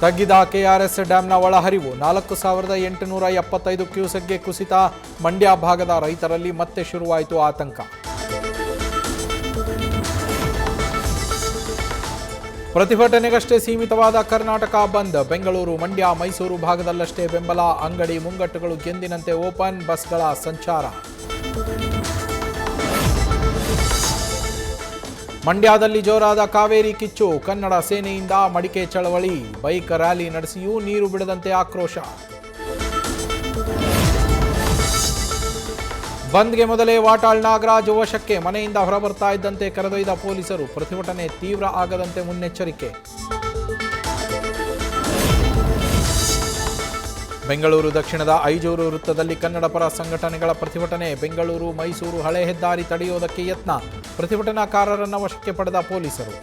ತಗ್ಗಿದ ಕೆಆರ್ಎಸ್ ಡ್ಯಾಂನ ಒಳಹರಿವು 4875 ಕ್ಯೂಸೆಕ್ಗೆ ಕುಸಿತ. ಮಂಡ್ಯ ಭಾಗದ ರೈತರಲ್ಲಿ ಮತ್ತೆ ಶುರುವಾಯಿತು ಆತಂಕ. ಪ್ರತಿಭಟನೆಗಷ್ಟೇ ಸೀಮಿತವಾದ ಕರ್ನಾಟಕ ಬಂದ್. ಬೆಂಗಳೂರು, ಮಂಡ್ಯ, ಮೈಸೂರು ಭಾಗದಲ್ಲಷ್ಟೇ ಬೆಂಬಲ. ಅಂಗಡಿ ಮುಂಗಟ್ಟುಗಳು ಎಂದಿನಂತೆ ಓಪನ್. ಬಸ್ಗಳ ಸಂಚಾರ. ಮಂಡ್ಯದಲ್ಲಿ ಜೋರಾದ ಕಾವೇರಿ ಕಿಚ್ಚು. ಕನ್ನಡ ಸೇನೆಯಿಂದ ಮಡಿಕೆ ಚಳವಳಿ. ಬೈಕ್ ರ್ಯಾಲಿ ನಡೆಸಿಯೂ ನೀರು ಬಿಡದಂತೆ ಆಕ್ರೋಶ. ಬಂದ್ಗೆ ಮೊದಲೇ ವಾಟಾಳ್ ನಾಗರಾಜ್ ವಶಕ್ಕೆ. ಮನೆಯಿಂದ ಹೊರಬರ್ತಾ ಇದ್ದಂತೆ ಕರೆದೊಯ್ದ ಪೊಲೀಸರು. ಪ್ರತಿಭಟನೆ ತೀವ್ರ ಆಗದಂತೆ ಮುನ್ನೆಚ್ಚರಿಕೆ. ಬೆಂಗಳೂರು ದಕ್ಷಿಣದ ಐಜೂರು ವೃತ್ತದಲ್ಲಿ ಕನ್ನಡ ಪರ ಸಂಘಟನೆಗಳ ಪ್ರತಿಭಟನೆ. ಬೆಂಗಳೂರು ಮೈಸೂರು ಹಳೆ ಹೆದ್ದಾರಿ ತಡೆಯುವುದಕ್ಕೆ ಯತ್ನ. ಪ್ರತಿಭಟನಾಕಾರರನ್ನು ವಶಕ್ಕೆ ಪಡೆದ ಪೊಲೀಸರು.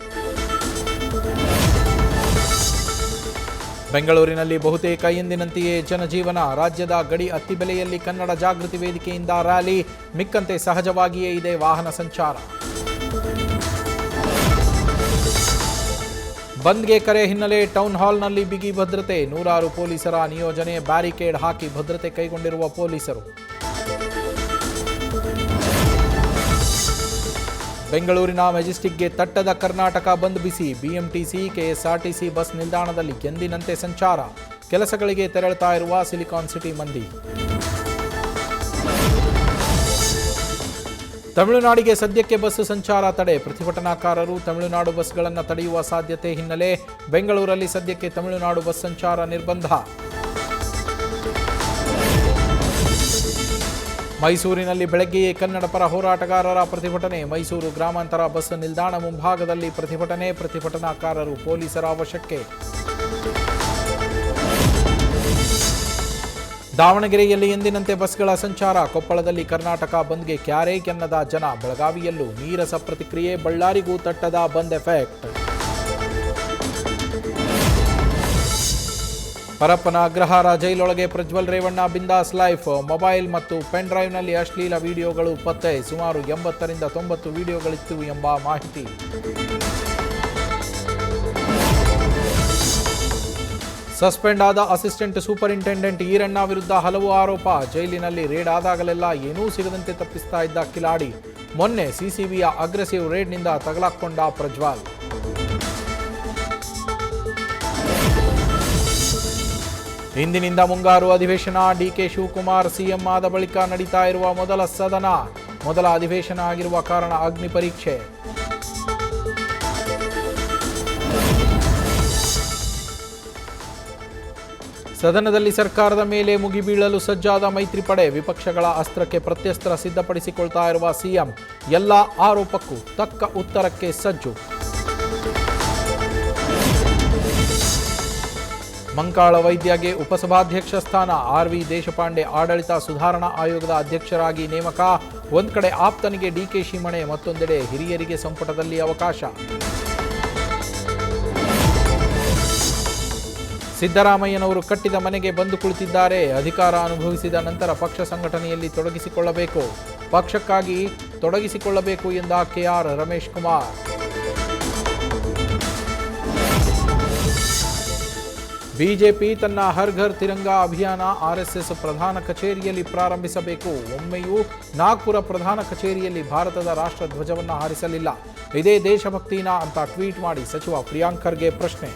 ಬೆಂಗಳೂರಿನಲ್ಲಿ ಬಹುತೇಕ ಎಂದಿನಂತೆಯೇ ಜನಜೀವನ. ರಾಜ್ಯದ ಗಡಿ ಅತ್ತಿಬೆಲೆಯಲ್ಲಿ ಕನ್ನಡ ಜಾಗೃತಿ ವೇದಿಕೆಯಿಂದ ರ್ಯಾಲಿ. ಮಿಕ್ಕಂತೆ ಸಹಜವಾಗಿಯೇ ಇದೆ ವಾಹನ ಸಂಚಾರ. ಬಂದ್ಗೆ ಕರೆ ಹಿನ್ನೆಲೆ ಟೌನ್ ಹಾಲ್ನಲ್ಲಿ ಬಿಗಿ ಭದ್ರತೆ. 100 ಪೊಲೀಸರ ನಿಯೋಜನೆ. ಬ್ಯಾರಿಕೇಡ್ ಹಾಕಿ ಭದ್ರತೆ ಕೈಗೊಂಡಿರುವ ಪೊಲೀಸರು. ಬೆಂಗಳೂರಿನ ಮೆಜೆಸ್ಟಿಕ್ಗೆ ತಟ್ಟದ ಕರ್ನಾಟಕ ಬಂದ್ ಬಿಸಿ. ಬಿಎಂಟಿಸಿ, ಕೆಎಸ್ಆರ್ಟಿಸಿ ಬಸ್ ನಿಲ್ದಾಣದಲ್ಲಿ ಎಂದಿನಂತೆ ಸಂಚಾರ. ಕೆಲಸಗಳಿಗೆ ತೆರಳುತ್ತಾ ಇರುವ ಸಿಲಿಕಾನ್ ಸಿಟಿ ಮಂದಿ. ತಮಿಳುನಾಡಿಗೆ ಸದ್ಯಕ್ಕೆ ಬಸ್ ಸಂಚಾರ ತಡೆ. ಪ್ರತಿಭಟನಾಕಾರರು ತಮಿಳುನಾಡು ಬಸ್ಗಳನ್ನು ತಡೆಯುವ ಸಾಧ್ಯತೆ ಹಿನ್ನೆಲೆ ಬೆಂಗಳೂರಲ್ಲಿ ಸದ್ಯಕ್ಕೆ ತಮಿಳುನಾಡು ಬಸ್ ಸಂಚಾರ ನಿರ್ಬಂಧ. ಮೈಸೂರಿನಲ್ಲಿ ಬೆಳಗ್ಗೆಯೇ ಕನ್ನಡ ಪರ ಹೋರಾಟಗಾರರ ಪ್ರತಿಭಟನೆ. ಮೈಸೂರು ಗ್ರಾಮಾಂತರ ಬಸ್ ನಿಲ್ದಾಣ ಮುಂಭಾಗದಲ್ಲಿ ಪ್ರತಿಭಟನೆ. ಪ್ರತಿಭಟನಾಕಾರರು ಪೊಲೀಸರ ವಶಕ್ಕೆ. ದಾವಣಗೆರೆಯಲ್ಲಿ ಎಂದಿನಂತೆ ಬಸ್ಗಳ ಸಂಚಾರ. ಕೊಪ್ಪಳದಲ್ಲಿ ಕರ್ನಾಟಕ ಬಂದ್ಗೆ ಕ್ಯಾರೆ ಕೆನ್ನದ ಜನ. ಬೆಳಗಾವಿಯಲ್ಲೂ ನೀರಸ ಪ್ರತಿಕ್ರಿಯೆ. ಬಳ್ಳಾರಿಗೂ ತಟ್ಟದ ಬಂದ್ ಎಫೆಕ್ಟ್. ಪರಪ್ಪನ ಅಗ್ರಹಾರ ಜೈಲೊಳಗೆ ಪ್ರಜ್ವಲ್ ರೇವಣ್ಣ ಬಿಂದಾಸ್ ಲೈಫ್. ಮೊಬೈಲ್ ಮತ್ತು ಪೆನ್ ಡ್ರೈವ್ನಲ್ಲಿ ಅಶ್ಲೀಲ ವಿಡಿಯೋಗಳು ಪತ್ತೆ. ಸುಮಾರು 80ರಿಂದ 90 ವಿಡಿಯೋಗಳಿತ್ತು ಎಂಬ ಮಾಹಿತಿ. ಸಸ್ಪೆಂಡ್ ಆದ ಅಸಿಸ್ಟೆಂಟ್ ಸೂಪರಿಂಟೆಂಡೆಂಟ್ ಈರಣ್ಣ ವಿರುದ್ಧ ಹಲವು ಆರೋಪ. ಜೈಲಿನಲ್ಲಿ ರೇಡ್ ಆದಾಗಲೆಲ್ಲ ಏನೂ ಸಿಗದಂತೆ ತಪ್ಪಿಸ್ತಾ ಇದ್ದ ಕಿಲಾಡಿ. ಮೊನ್ನೆ ಸಿಸಿಬಿಯ ಅಗ್ರೆಸಿವ್ ರೇಡ್ನಿಂದ ತಗಲಾಕೊಂಡ ಪ್ರಜ್ವಲ್. ಇಂದಿನಿಂದ ಮುಂಗಾರು ಅಧಿವೇಶನ. ಡಿಕೆ ಶಿವಕುಮಾರ್ ಸಿಎಂ ಆದ ಬಳಿಕ ನಡೀತಾ ಇರುವ ಮೊದಲ ಸದನ. ಮೊದಲ ಅಧಿವೇಶನ ಆಗಿರುವ ಕಾರಣ ಅಗ್ನಿ ಪರೀಕ್ಷೆ. ಸದನದಲ್ಲಿ ಸರ್ಕಾರದ ಮೇಲೆ ಮುಗಿಬೀಳಲು ಸಜ್ಜಾದ ಮೈತ್ರಿ ಪಡೆ. ವಿಪಕ್ಷಗಳ ಅಸ್ತ್ರಕ್ಕೆ ಪ್ರತ್ಯಸ್ತ್ರ ಸಿದ್ಧಪಡಿಸಿಕೊಳ್ತಾ ಇರುವ ಸಿಎಂ. ಎಲ್ಲ ಆರೋಪಕ್ಕೂ ತಕ್ಕ ಉತ್ತರಕ್ಕೆ ಸಜ್ಜು. ಮಂಕಾಳ ವೈದ್ಯಗೆ ಉಪಸಭಾಧ್ಯಕ್ಷ ಸ್ಥಾನ. ಆರ್ವಿ ದೇಶಪಾಂಡೆ ಆಡಳಿತ ಸುಧಾರಣಾ ಆಯೋಗದ ಅಧ್ಯಕ್ಷರಾಗಿ ನೇಮಕ. ಒಂದ್ ಕಡೆ ಆಪ್ತನಿಗೆ ಡಿಕೆಶಿ ಮಣೆ, ಮತ್ತೊಂದೆಡೆ ಹಿರಿಯರಿಗೆ ಸಂಪುಟದಲ್ಲಿ ಅವಕಾಶ. ಸಿದ್ದರಾಮಯ್ಯನವರು ಕಟ್ಟಿದ ಮನೆಗೆ ಬಂದು ಕುಳಿತಿದ್ದಾರೆ. ಅಧಿಕಾರ ಅನುಭವಿಸಿದ ನಂತರ ಪಕ್ಷ ಸಂಘಟನೆಯಲ್ಲಿ ತೊಡಗಿಸಿಕೊಳ್ಳಬೇಕು. ಪಕ್ಷಕ್ಕಾಗಿ ತೊಡಗಿಸಿಕೊಳ್ಳಬೇಕು ಎಂದ ಕೆಆರ್ ರಮೇಶ್ ಕುಮಾರ್. ಬಿಜೆಪಿ ತನ್ನ ಹರ್ ಘರ್ ತಿರಂಗಾ ಅಭಿಯಾನ ಆರ್ಎಸ್ಎಸ್ ಪ್ರಧಾನ ಕಚೇರಿಯಲ್ಲಿ ಪ್ರಾರಂಭಿಸಬೇಕು. ಒಮ್ಮೆಯೂ ನಾಗ್ಪುರ ಪ್ರಧಾನ ಕಚೇರಿಯಲ್ಲಿ ಭಾರತದ ರಾಷ್ಟ್ರ ಧ್ವಜವನ್ನು ಹಾರಿಸಲಿಲ್ಲ. ಇದೇ ದೇಶಭಕ್ತಿನಾ ಅಂತ ಟ್ವೀಟ್ ಮಾಡಿ ಸಚಿವ ಪ್ರಿಯಾಂಕ್ ಖರ್ಗೆ ಪ್ರಶ್ನೆ.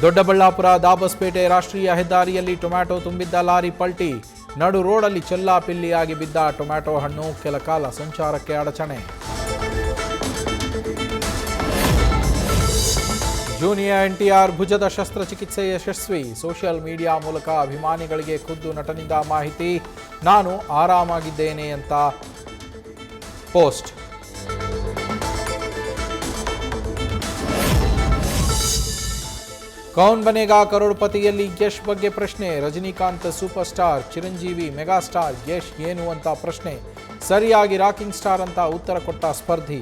ದೊಡ್ಡಬಳ್ಳಾಪುರ ದಾಬಸ್ಪೇಟೆ ರಾಷ್ಟ್ರೀಯ ಹೆದ್ದಾರಿಯಲ್ಲಿ ಟೊಮ್ಯಾಟೊ ತುಂಬಿದ್ದ ಲಾರಿ ಪಲ್ಟಿ. ನಡು ರೋಡಲ್ಲಿ ಚೆಲ್ಲಾಪಿಲ್ಲಿಯಾಗಿ ಬಿದ್ದ ಟೊಮ್ಯಾಟೊ ಹಣ್ಣು. ಕೆಲ ಕಾಲ ಸಂಚಾರಕ್ಕೆ ಅಡಚಣೆ. ಜೂನಿಯರ್ ಎನ್ಟಿಆರ್ ಭುಜದ ಶಸ್ತ್ರಚಿಕಿತ್ಸೆ ಯಶಸ್ವಿ. ಸೋಷಿಯಲ್ ಮೀಡಿಯಾ ಮೂಲಕ ಅಭಿಮಾನಿಗಳಿಗೆ ಖುದ್ದು ನಟನಿಂದ ಮಾಹಿತಿ. ನಾನು ಆರಾಮಾಗಿದ್ದೇನೆ ಅಂತ ಪೋಸ್ಟ್. ಕೌನ್ ಬನೇಗಾ ಕರೋಡ್ಪತಿಯಲ್ಲಿ ಯಶ್ ಬಗ್ಗೆ ಪ್ರಶ್ನೆ. Rajinikanth super star, Chiranjeevi megastar, Yash ಏನು ಅಂತ ಪ್ರಶ್ನೆ. ಸರಿಯಾಗಿ ರಾಕಿಂಗ್ ಸ್ಟಾರ್ ಅಂತ ಉತ್ತರ ಕೊಟ್ಟ ಸ್ಪರ್ಧಿ.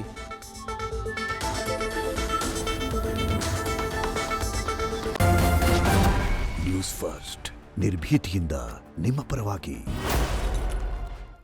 ನ್ಯೂಸ್ ಫಸ್ಟ್ ನಿರ್ಭೀತಿಯಿಂದ ನಿಮ್ಮ ಪರವಾಗಿ.